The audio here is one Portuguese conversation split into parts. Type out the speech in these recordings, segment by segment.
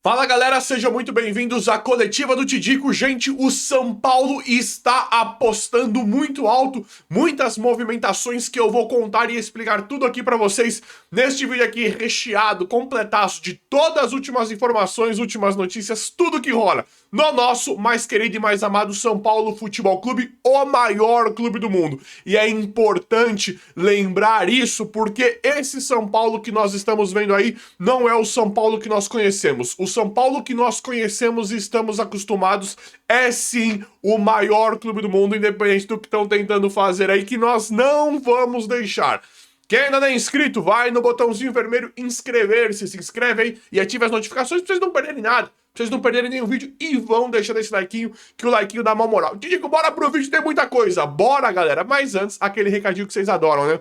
Fala galera, sejam muito bem-vindos à coletiva do Tidico. Gente, o São Paulo está apostando muito alto, muitas movimentações que eu vou contar e explicar tudo aqui pra vocês neste vídeo aqui recheado, completaço de todas as últimas informações, últimas notícias, tudo que rola no nosso mais querido e mais amado São Paulo Futebol Clube, o maior clube do mundo. E é importante lembrar isso porque esse São Paulo que nós estamos vendo aí não é o São Paulo que nós conhecemos. O São Paulo que nós conhecemos e estamos acostumados é sim o maior clube do mundo, independente do que estão tentando fazer aí, que nós não vamos deixar. Quem ainda não é inscrito, vai no botãozinho vermelho inscrever-se, se inscreve aí e ative as notificações pra vocês não perderem nada, pra vocês não perderem nenhum vídeo e vão deixando esse likeinho, que o likeinho dá uma moral. Te digo, bora pro vídeo, tem muita coisa, bora galera, mas antes, aquele recadinho que vocês adoram, né?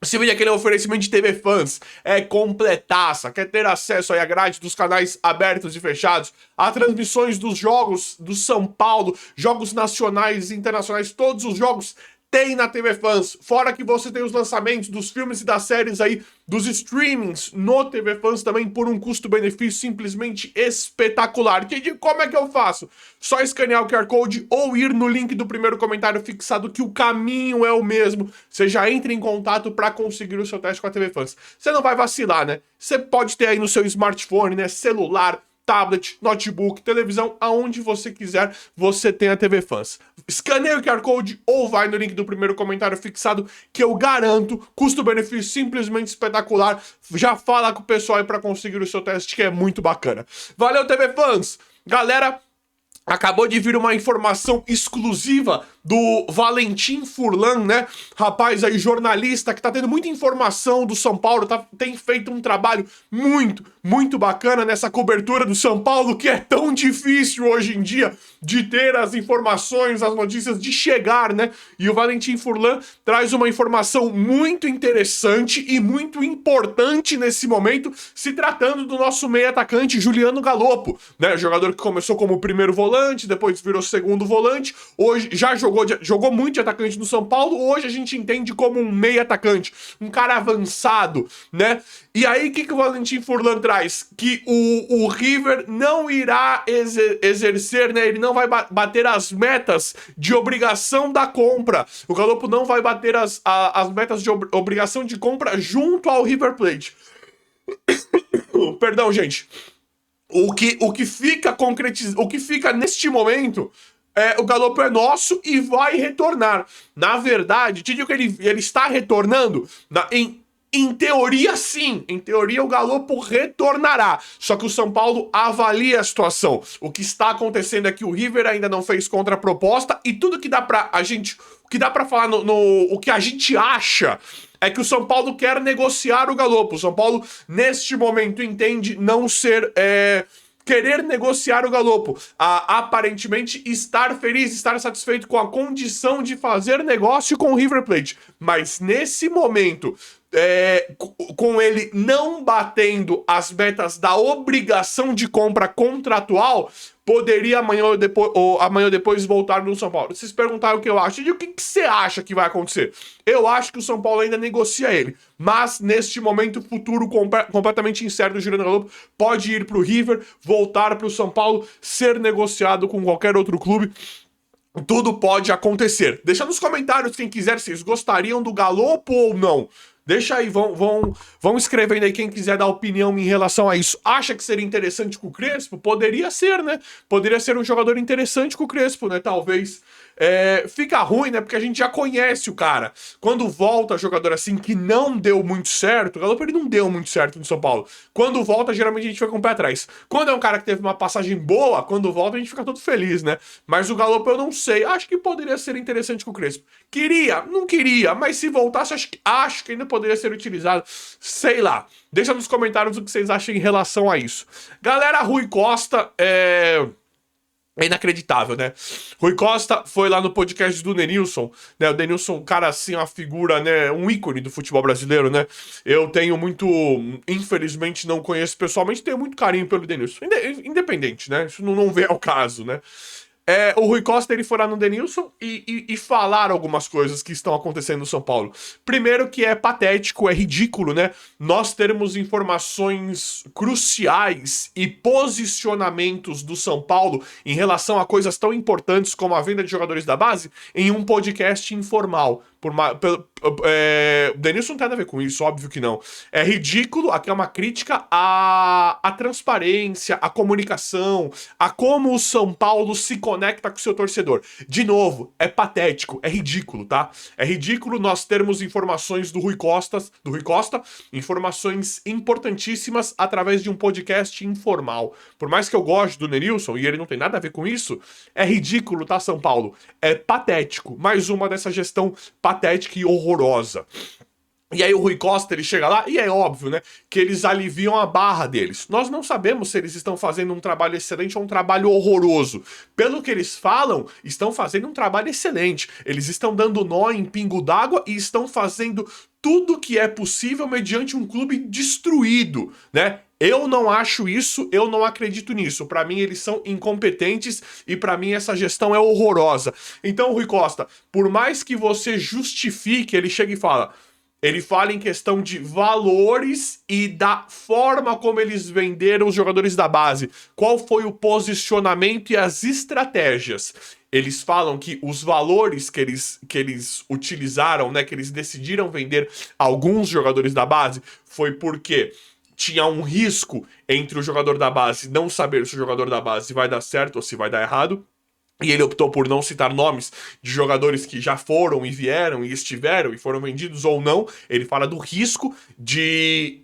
Esse vídeo aqui é um oferecimento de TV Fans, é completaça, quer ter acesso aí à grade dos canais abertos e fechados, a transmissões dos jogos do São Paulo, jogos nacionais e internacionais, todos os jogos tem na TV Fans, fora que você tem os lançamentos dos filmes e das séries aí, dos streamings no TV Fans também por um custo-benefício simplesmente espetacular. Como é que eu faço? Só escanear o QR Code ou ir no link do primeiro comentário fixado que o caminho é o mesmo. Você já entra em contato para conseguir o seu teste com a TV Fans. Você não vai vacilar, né? Você pode ter aí no seu smartphone, né, celular, tablet, notebook, televisão, aonde você quiser, você tem a TV Fans. Escaneia o QR Code ou vai no link do primeiro comentário fixado, que eu garanto, custo-benefício simplesmente espetacular. Já fala com o pessoal aí para conseguir o seu teste, que é muito bacana. Valeu, TV Fans! Galera, acabou de vir uma informação exclusiva do Valentim Furlan, né? Rapaz aí, jornalista, que tá tendo muita informação do São Paulo, tem feito um trabalho muito bacana nessa cobertura do São Paulo, que é tão difícil hoje em dia de ter as informações, as notícias, de chegar, né? E o Valentim Furlan traz uma informação muito interessante e muito importante nesse momento, se tratando do nosso meio atacante, Juliano Galopo, né? Jogador que começou como primeiro volante, depois virou segundo volante, hoje já jogou muito de atacante no São Paulo, hoje a gente entende como um meio atacante, um cara avançado, né? E aí, o que o Valentim Furlan traz? Que o River não irá exercer, né? Ele não vai bater as metas de obrigação da compra. O Galopo não vai bater as metas de obrigação de compra junto ao River Plate. Perdão, gente. O que fica concretizado, o que fica neste momento o Galopo é nosso e vai retornar. Na verdade, te digo que ele está retornando em teoria, sim. Em teoria, o Galopo retornará. Só que o São Paulo avalia a situação. O que está acontecendo é que o River ainda não fez contraproposta e tudo que dá pra a gente... O que dá pra falar o que a gente acha é que o São Paulo quer negociar o Galopo. O São Paulo, neste momento, entende não ser... querer negociar o Galopo, aparentemente estar feliz, estar satisfeito com a condição de fazer negócio com o River Plate. Mas nesse momento, com ele não batendo as metas da obrigação de compra contratual, poderia amanhã ou depois voltar no São Paulo. Vocês perguntaram o que eu acho. E o que você acha que vai acontecer? Eu acho que o São Paulo ainda negocia ele. Mas, neste momento, futuro completamente incerto do Juliano Galopo pode ir para o River, voltar para o São Paulo, ser negociado com qualquer outro clube. Tudo pode acontecer. Deixa nos comentários quem quiser, vocês gostariam do Galopo ou não. Deixa aí, vão escrevendo aí quem quiser dar opinião em relação a isso. Acha que seria interessante com o Crespo? Poderia ser, né? Poderia ser um jogador interessante com o Crespo, né? Talvez. Fica ruim, né? Porque a gente já conhece o cara. Quando volta jogador assim que não deu muito certo, o Galopo ele não deu muito certo no São Paulo. Quando volta, geralmente a gente fica com o pé atrás. Quando é um cara que teve uma passagem boa, quando volta a gente fica todo feliz, né? Mas o Galopo eu não sei. Acho que poderia ser interessante com o Crespo. Queria? Não queria. Mas se voltasse, acho que ainda poderia ser utilizado. Sei lá. Deixa nos comentários o que vocês acham em relação a isso. Galera, Rui Costa é inacreditável, né? Rui Costa foi lá no podcast do Denilson, né? O Denilson, um cara assim, uma figura, né? Um ícone do futebol brasileiro, né? Eu tenho muito... Infelizmente, não conheço pessoalmente, tenho muito carinho pelo Denilson. Independente, né? Isso não vem ao caso, né? o Rui Costa ele foi lá no Denilson e falar algumas coisas que estão acontecendo no São Paulo. Primeiro que é patético, é ridículo, né? Nós termos informações cruciais e posicionamentos do São Paulo em relação a coisas tão importantes como a venda de jogadores da base em um podcast informal. O Denilson não tem nada a ver com isso, óbvio que não. É ridículo, aqui é uma crítica à transparência, à comunicação, a como o São Paulo se conecta com o seu torcedor. De novo, é patético, é ridículo, tá? É ridículo nós termos informações do Rui Costa, informações importantíssimas através de um podcast informal. Por mais que eu goste do Denilson, e ele não tem nada a ver com isso, é ridículo, tá, São Paulo? É patético. Mais uma dessa gestão patética e horrorosa. E aí o Rui Costa, ele chega lá, e é óbvio, né, que eles aliviam a barra deles. Nós não sabemos se eles estão fazendo um trabalho excelente ou um trabalho horroroso. Pelo que eles falam, estão fazendo um trabalho excelente. Eles estão dando nó em pingo d'água e estão fazendo tudo que é possível mediante um clube destruído, né? Eu não acho isso, eu não acredito nisso. Pra mim, eles são incompetentes e pra mim essa gestão é horrorosa. Então, Rui Costa, por mais que você justifique, ele chega e fala... Ele fala em questão de valores e da forma como eles venderam os jogadores da base. Qual foi o posicionamento e as estratégias? Eles falam que os valores que eles utilizaram, né, que eles decidiram vender alguns jogadores da base, foi porque tinha um risco entre o jogador da base não saber se o jogador da base vai dar certo ou se vai dar errado. E ele optou por não citar nomes de jogadores que já foram e vieram e estiveram e foram vendidos ou não. Ele fala do risco de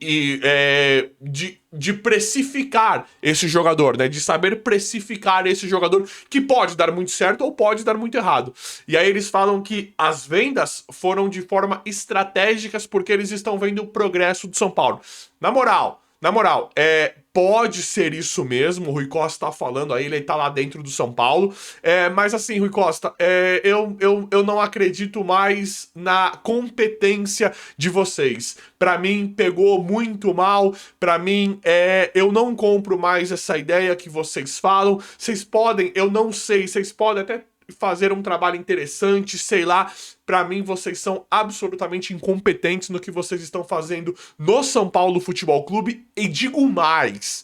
precificar esse jogador, né? De saber precificar esse jogador que pode dar muito certo ou pode dar muito errado. E aí eles falam que as vendas foram de forma estratégicas porque eles estão vendo o progresso do São Paulo. Na moral, pode ser isso mesmo, o Rui Costa tá falando aí, ele tá lá dentro do São Paulo, mas assim, Rui Costa, eu não acredito mais na competência de vocês. Pra mim, pegou muito mal, pra mim, eu não compro mais essa ideia que vocês falam, vocês podem, eu não sei, vocês podem até fazer um trabalho interessante, sei lá. Pra mim, vocês são absolutamente incompetentes no que vocês estão fazendo no São Paulo Futebol Clube. E digo mais,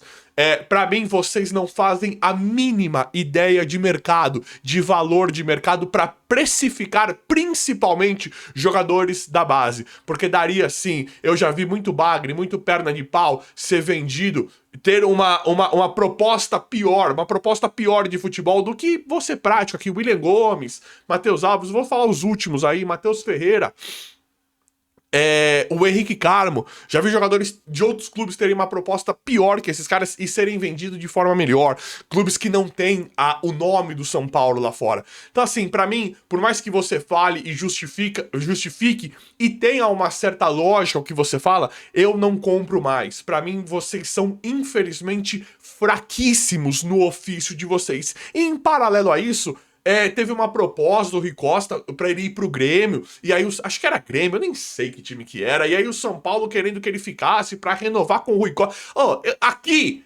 pra mim, vocês não fazem a mínima ideia de mercado, de valor de mercado pra precificar principalmente jogadores da base. Porque daria sim, eu já vi muito bagre, muito perna de pau ser vendido, ter uma proposta pior de futebol do que você prática aqui. William Gomes, Matheus Alves, vou falar os últimos aí, Matheus Ferreira, o Henrique Carmo. Já vi jogadores de outros clubes terem uma proposta pior que esses caras e serem vendidos de forma melhor. Clubes que não têm o nome do São Paulo lá fora. Então assim, pra mim, por mais que você fale e justifique e tenha uma certa lógica o que você fala, eu não compro mais. Pra mim, vocês são infelizmente fraquíssimos no ofício de vocês. E em paralelo a isso, teve uma proposta do Rui Costa pra ele ir pro Grêmio, e aí, acho que era Grêmio, eu nem sei que time que era, e aí o São Paulo querendo que ele ficasse pra renovar com o Rui Costa.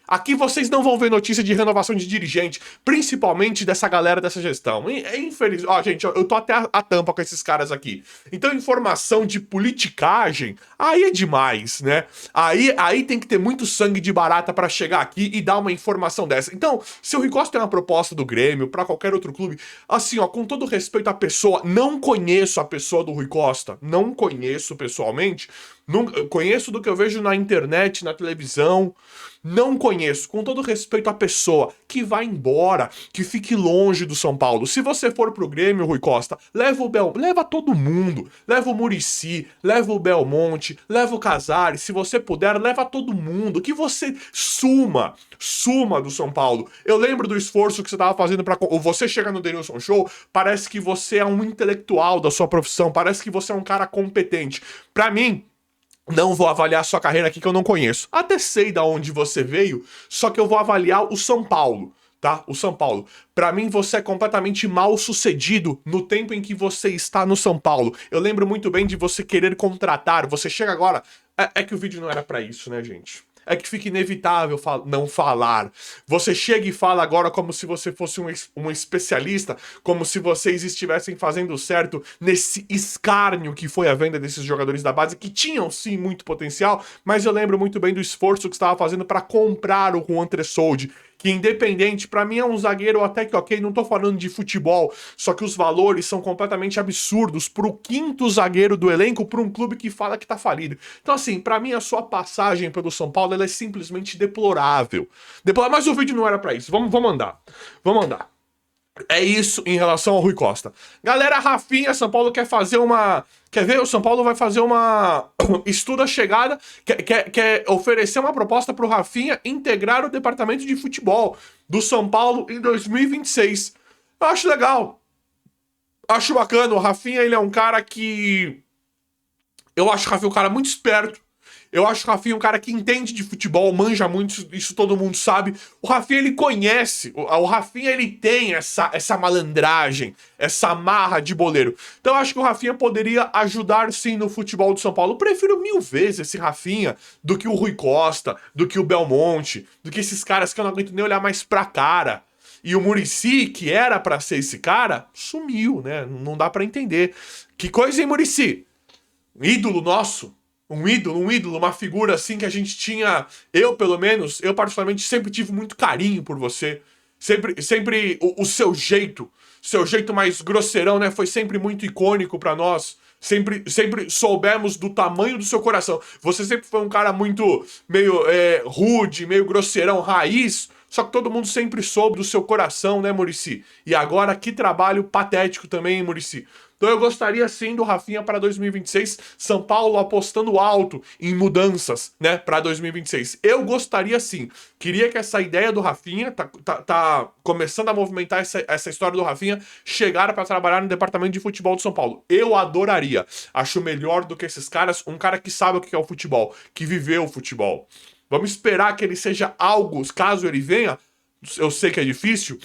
Aqui vocês não vão ver notícia de renovação de dirigente, principalmente dessa galera dessa gestão. É infeliz. Gente, eu tô até a tampa com esses caras aqui. Então, informação de politicagem, aí é demais, né? Aí tem que ter muito sangue de barata pra chegar aqui e dar uma informação dessa. Então, se o Rui Costa tem uma proposta do Grêmio, pra qualquer outro clube, assim, com todo respeito à pessoa, não conheço a pessoa do Rui Costa, não conheço pessoalmente, conheço do que eu vejo na internet, na televisão, não conheço, com todo respeito à pessoa, que vai embora, que fique longe do São Paulo. Se você for pro Grêmio, Rui Costa, leva todo mundo, leva o Muricy, leva o Belmonte, leva o Casares, se você puder, leva todo mundo, que você suma do São Paulo. Eu lembro do esforço que você tava fazendo pra você chegar no Denilson Show, parece que você é um intelectual da sua profissão, parece que você é um cara competente. Pra mim, não vou avaliar sua carreira aqui que eu não conheço. Até sei da onde você veio, só que eu vou avaliar o São Paulo, tá? O São Paulo. Pra mim, você é completamente mal sucedido no tempo em que você está no São Paulo. Eu lembro muito bem de você querer contratar. Você chega agora... É que o vídeo não era pra isso, né, gente? é que fica inevitável não falar. Você chega e fala agora como se você fosse um especialista, como se vocês estivessem fazendo certo nesse escárnio que foi a venda desses jogadores da base, que tinham sim muito potencial, mas eu lembro muito bem do esforço que estava fazendo para comprar o Juan Tressoldi, que independente, pra mim é um zagueiro até que ok, não tô falando de futebol, só que os valores são completamente absurdos pro quinto zagueiro do elenco pra um clube que fala que tá falido. Então assim, pra mim a sua passagem pelo São Paulo, ela é simplesmente deplorável. Mas o vídeo não era pra isso, vamos andar. Vamos andar. É isso em relação ao Rui Costa. Galera, Rafinha, São Paulo quer fazer uma... Quer ver? O São Paulo vai fazer uma... Estuda a chegada, quer oferecer uma proposta pro Rafinha integrar o departamento de futebol do São Paulo em 2026. Eu acho legal. Acho bacana. O Rafinha, ele é um cara que... Eu acho o Rafinha um cara muito esperto. Eu acho o Rafinha um cara que entende de futebol, manja muito, isso todo mundo sabe. O Rafinha, ele conhece, o Rafinha, ele tem essa malandragem, essa marra de boleiro. Então eu acho que o Rafinha poderia ajudar sim no futebol do São Paulo. Eu prefiro 1000 vezes esse Rafinha do que o Rui Costa, do que o Belmonte, do que esses caras que eu não aguento nem olhar mais pra cara. E o Muricy, que era pra ser esse cara, sumiu, né? Não dá pra entender. Que coisa, hein, Muricy? Um ídolo nosso. Um ídolo, uma figura assim que a gente tinha, eu pelo menos, eu particularmente sempre tive muito carinho por você. Sempre o seu jeito mais grosseirão, né, foi sempre muito icônico pra nós. Sempre soubemos do tamanho do seu coração. Você sempre foi um cara muito meio rude, meio grosseirão, raiz. Só que todo mundo sempre soube do seu coração, né, Muricy? E agora que trabalho patético também, hein, Muricy? Então eu gostaria sim do Rafinha para 2026, São Paulo apostando alto em mudanças, né, para 2026. Eu gostaria sim. Queria que essa ideia do Rafinha, tá começando a movimentar essa história do Rafinha, chegar para trabalhar no departamento de futebol do São Paulo. Eu adoraria. Acho melhor do que esses caras, um cara que sabe o que é o futebol, que viveu o futebol. Vamos esperar que ele seja algo, caso ele venha, eu sei que é difícil,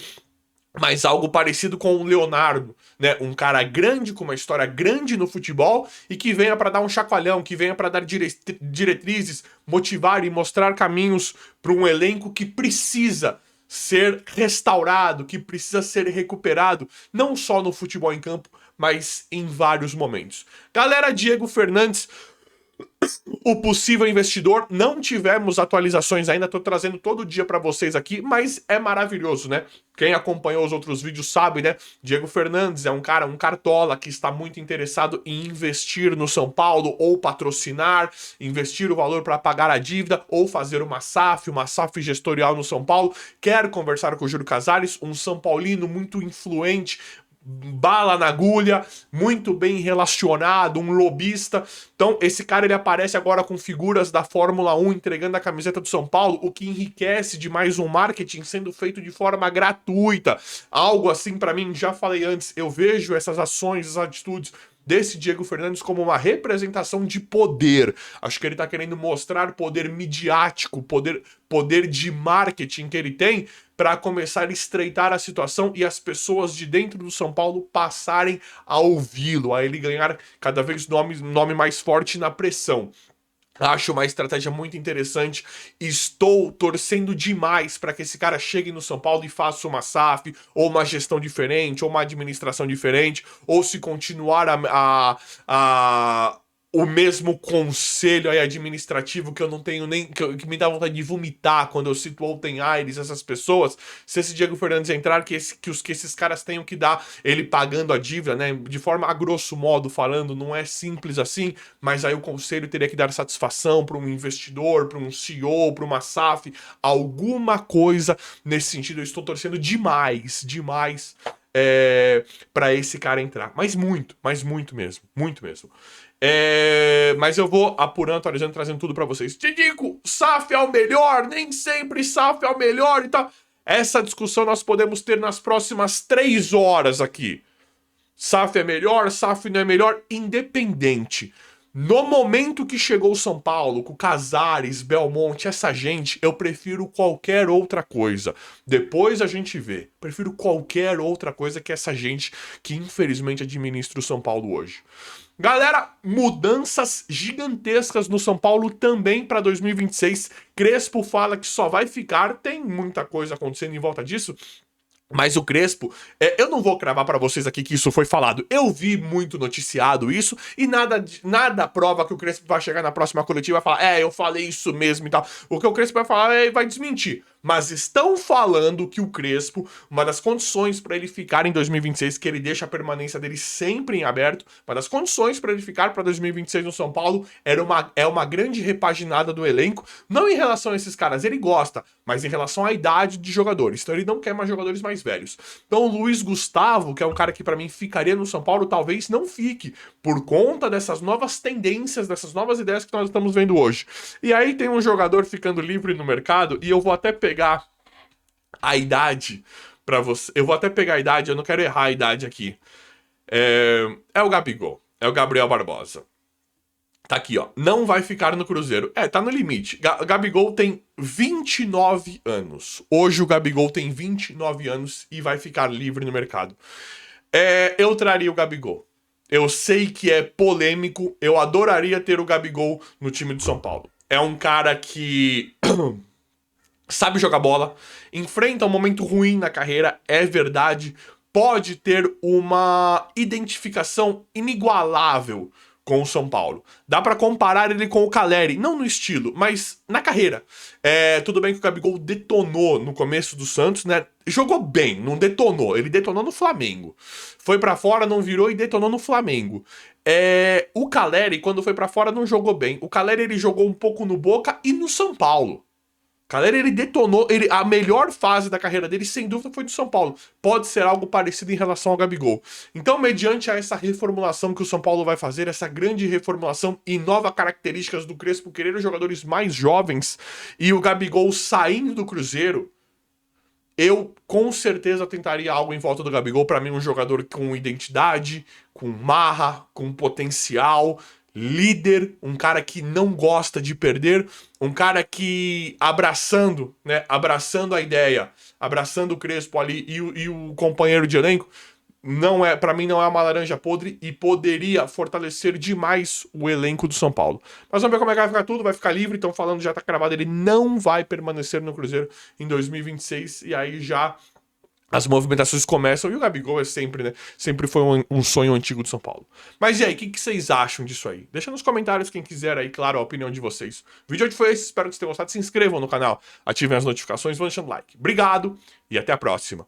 mas algo parecido com o Leonardo, né? Um cara grande, com uma história grande no futebol e que venha para dar um chacoalhão, que venha para dar diretrizes, motivar e mostrar caminhos para um elenco que precisa ser restaurado, que precisa ser recuperado, não só no futebol em campo, mas em vários momentos. Galera, Diego Fernandes, o possível investidor, não tivemos atualizações ainda, tô trazendo todo dia pra vocês aqui, mas é maravilhoso, né? Quem acompanhou os outros vídeos sabe, né? Diego Fernandes é um cara, um cartola que está muito interessado em investir no São Paulo, ou patrocinar, investir o valor para pagar a dívida, ou fazer uma SAF gestorial no São Paulo. Quer conversar com o Júlio Casares, um São Paulino muito influente, bala na agulha, muito bem relacionado, um lobista. Então esse cara, ele aparece agora com figuras da Fórmula 1 entregando a camiseta do São Paulo, o que enriquece demais um marketing sendo feito de forma gratuita. Algo assim, pra mim, já falei antes, eu vejo essas ações, essas atitudes desse Diego Fernandes como uma representação de poder. Acho que ele tá querendo mostrar poder midiático, poder de marketing que ele tem para começar a estreitar a situação e as pessoas de dentro do São Paulo passarem a ouvi-lo, a ele ganhar cada vez nome mais forte na pressão. Acho uma estratégia muito interessante. Estou torcendo demais para que esse cara chegue no São Paulo e faça uma SAF, ou uma gestão diferente, ou uma administração diferente, ou se continuar o mesmo conselho aí administrativo que eu não tenho nem... que me dá vontade de vomitar quando eu cito Outen Aires, essas pessoas. Se esse Diego Fernandes entrar, que esses caras tenham que dar, ele pagando a dívida, né? De forma a grosso modo falando, não é simples assim, mas aí o conselho teria que dar satisfação para um investidor, para um CEO, para uma SAF, alguma coisa nesse sentido. Eu estou torcendo demais para esse cara entrar. Mas muito mesmo, muito mesmo. Mas eu vou apurando, atualizando, trazendo tudo pra vocês. Tidico, SAF é o melhor? Nem sempre SAF é o melhor e tal. Essa discussão nós podemos ter nas próximas 3 horas aqui. SAF é melhor? SAF não é melhor? Independente. No momento que chegou o São Paulo, com Casares, Belmonte, essa gente, eu prefiro qualquer outra coisa. Depois a gente vê. Prefiro qualquer outra coisa que essa gente que infelizmente administra o São Paulo hoje. Galera, mudanças gigantescas no São Paulo também para 2026. Crespo fala que só vai ficar, tem muita coisa acontecendo em volta disso. Mas o Crespo, eu não vou cravar pra vocês aqui que isso foi falado. Eu vi muito noticiado isso e nada prova que o Crespo vai chegar na próxima coletiva e vai falar, eu falei isso mesmo e tal. O que o Crespo vai falar vai desmentir. Mas estão falando que o Crespo, uma das condições para ele ficar em 2026, que ele deixa a permanência dele sempre em aberto, uma das condições para ele ficar para 2026 no São Paulo é uma grande repaginada do elenco, não em relação a esses caras, ele gosta, mas em relação à idade de jogadores. Então ele não quer mais jogadores mais velhos. Então o Luiz Gustavo, que é um cara que para mim ficaria no São Paulo, talvez não fique, por conta dessas novas tendências, dessas novas ideias que nós estamos vendo hoje. E aí tem um jogador ficando livre no mercado, e eu vou até pegar a idade pra você. Eu vou até pegar a idade, eu não quero errar a idade aqui. É o Gabigol, é o Gabriel Barbosa. Tá aqui, ó. Não vai ficar no Cruzeiro. Tá no limite. Gabigol tem 29 anos. Hoje o Gabigol tem 29 anos e vai ficar livre no mercado. Eu traria o Gabigol. Eu sei que é polêmico. Eu adoraria ter o Gabigol no time do São Paulo. É um cara que sabe jogar bola, enfrenta um momento ruim na carreira, é verdade, pode ter uma identificação inigualável com o São Paulo. Dá pra comparar ele com o Caleri, não no estilo, mas na carreira. Tudo bem que o Gabigol detonou no começo do Santos, né? Jogou bem, não detonou. Ele detonou no Flamengo. Foi pra fora, não virou e detonou no Flamengo. O Caleri, quando foi pra fora, não jogou bem. O Caleri, ele jogou um pouco no Boca e no São Paulo. Caleri, ele detonou, a melhor fase da carreira dele, sem dúvida, foi do São Paulo. Pode ser algo parecido em relação ao Gabigol. Então, mediante a essa reformulação que o São Paulo vai fazer, essa grande reformulação e novas características do Crespo querer os jogadores mais jovens e o Gabigol saindo do Cruzeiro, eu com certeza tentaria algo em volta do Gabigol. Pra mim, um jogador com identidade, com marra, com potencial, líder, um cara que não gosta de perder, um cara que abraçando a ideia, abraçando o Crespo ali e o companheiro de elenco, para mim não é uma laranja podre e poderia fortalecer demais o elenco do São Paulo. Mas vamos ver como é que vai ficar tudo, vai ficar livre, então falando já tá cravado, ele não vai permanecer no Cruzeiro em 2026 e aí já as movimentações começam e o Gabigol é sempre, né? Sempre foi um sonho antigo do São Paulo. Mas e aí, o que vocês acham disso aí? Deixa nos comentários quem quiser aí, claro, a opinião de vocês. O vídeo de hoje foi esse, espero que vocês tenham gostado. Se inscrevam no canal, ativem as notificações, vão deixando like. Obrigado e até a próxima.